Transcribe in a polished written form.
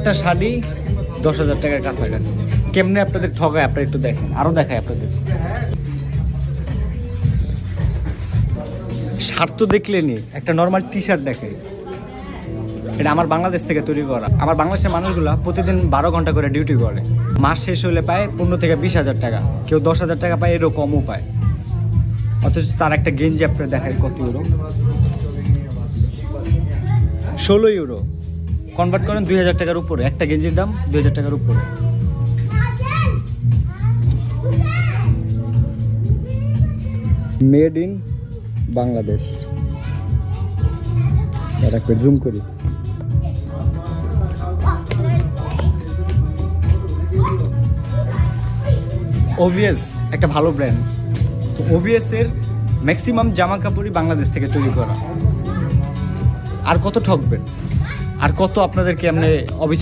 একটা শাড়ি 10,000 টাকার কাছাকাছি। কেমনে আপনাদের ঠগায় আপনারা একটু দেখেন, আরো দেখায় আপনাদের। শার্ট তো দেখলেনি, একটা নর্মাল টি শার্ট দেখে, এটা আমার বাংলাদেশ থেকে তৈরি করা। আমার বাংলাদেশের মানুষগুলা প্রতিদিন 12 ঘন্টা করে ডিউটি করে, মাস শেষ হলে পায় 15 থেকে 20,000 টাকা, কেউ 10,000 টাকা পায়, এরও কমও পায়। অথচ তার একটা গেঞ্জি আপনার দেখায় কত ইউরো, 16 ইউরো। কনভার্ট করেন 2,000 টাকার উপরে, একটা গেঞ্জির দাম 2,000 টাকার উপরে। Made in Bangladesh. একটা জুম করি, ওভিএস একটা ভালো ব্র্যান্ড। তো ওভিএস এর ম্যাক্সিমাম জামা কাপড়ই বাংলাদেশ থেকে তৈরি করা। আর কত ঠকবেন, আর কত আপনাদেরকে এমনি অবিচার